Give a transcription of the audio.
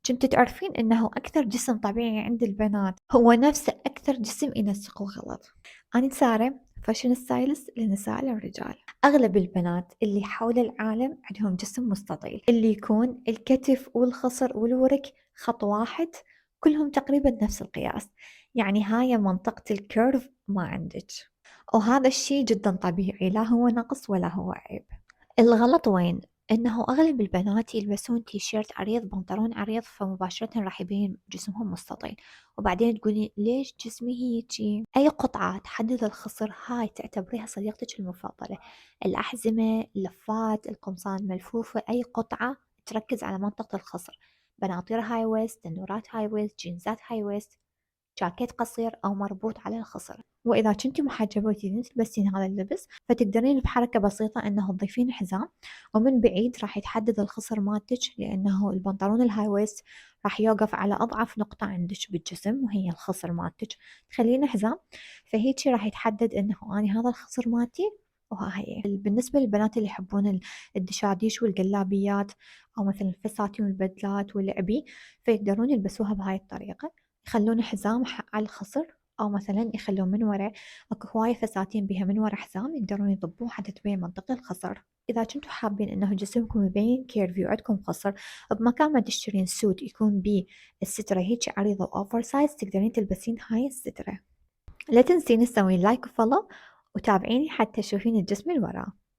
كنتوا تعرفين إنه أكثر جسم طبيعي عند البنات هو نفسه أكثر جسم ينسقه غلط؟ أنا سارة فاشن ستايلست لنساء الرجال. أغلب البنات اللي حول العالم عندهم جسم مستطيل اللي يكون الكتف والخصر والورك خط واحد، كلهم تقريبا نفس القياس. يعني هاي منطقة الكيرف ما عندك، وهذا الشي جدا طبيعي، لا هو نقص ولا هو عيب. الغلط وين؟ إنه أغلب البنات يلبسون تيشيرت عريض بنطلون عريض فمباشرة راح يبين جسمهم مستطيل، وبعدين تقولي ليش جسمي هيجي؟ أي قطعة تحدد الخصر هاي تعتبريها صديقتك المفضلة. الأحزمة، اللفات، القمصان الملفوفة، أي قطعة تركز على منطقة الخصر. بناطيل هاي ويست، تنورات هاي ويست، جينزات هاي ويست، جاكيت قصير أو مربوط على الخصر. وإذا كنتي محجبة وتريدين تلبسين هذا اللبس فتقدرين بحركة بسيطة إنه تضيفين حزام، ومن بعيد راح يتحدد الخصر مالتك، لأنه البنطلون الهاي ويست راح يوقف على أضعف نقطة عندك بالجسم وهي الخصر مالتك. تخلين حزام فهيجي راح يتحدد إنه أنا هذا الخصر مالتي وها هي. بالنسبة للبنات اللي يحبون الدشاديش والجلابيات أو مثلا الفساتين والبدلات والعبي فيقدرون يلبسوها بهاي الطريقة، يخلون حزام على الخصر، أو مثلا يخلون من ورا. أكو هواية فساتين بيها من ورا حزام يقدرون يضبوه حتى تبين منطقة الخصر. إذا كنتوا حابين إنه جسمكم يبين كيرفي وعندكم خصر، بمكان ما تشترين سوت يكون بيه السترة هيك عريضة وأوفر سايز تقدرين تلبسين هاي السترة. لا تنسين تسوين لايك وفولو وتابعيني حتى تشوفين الجسم الورا.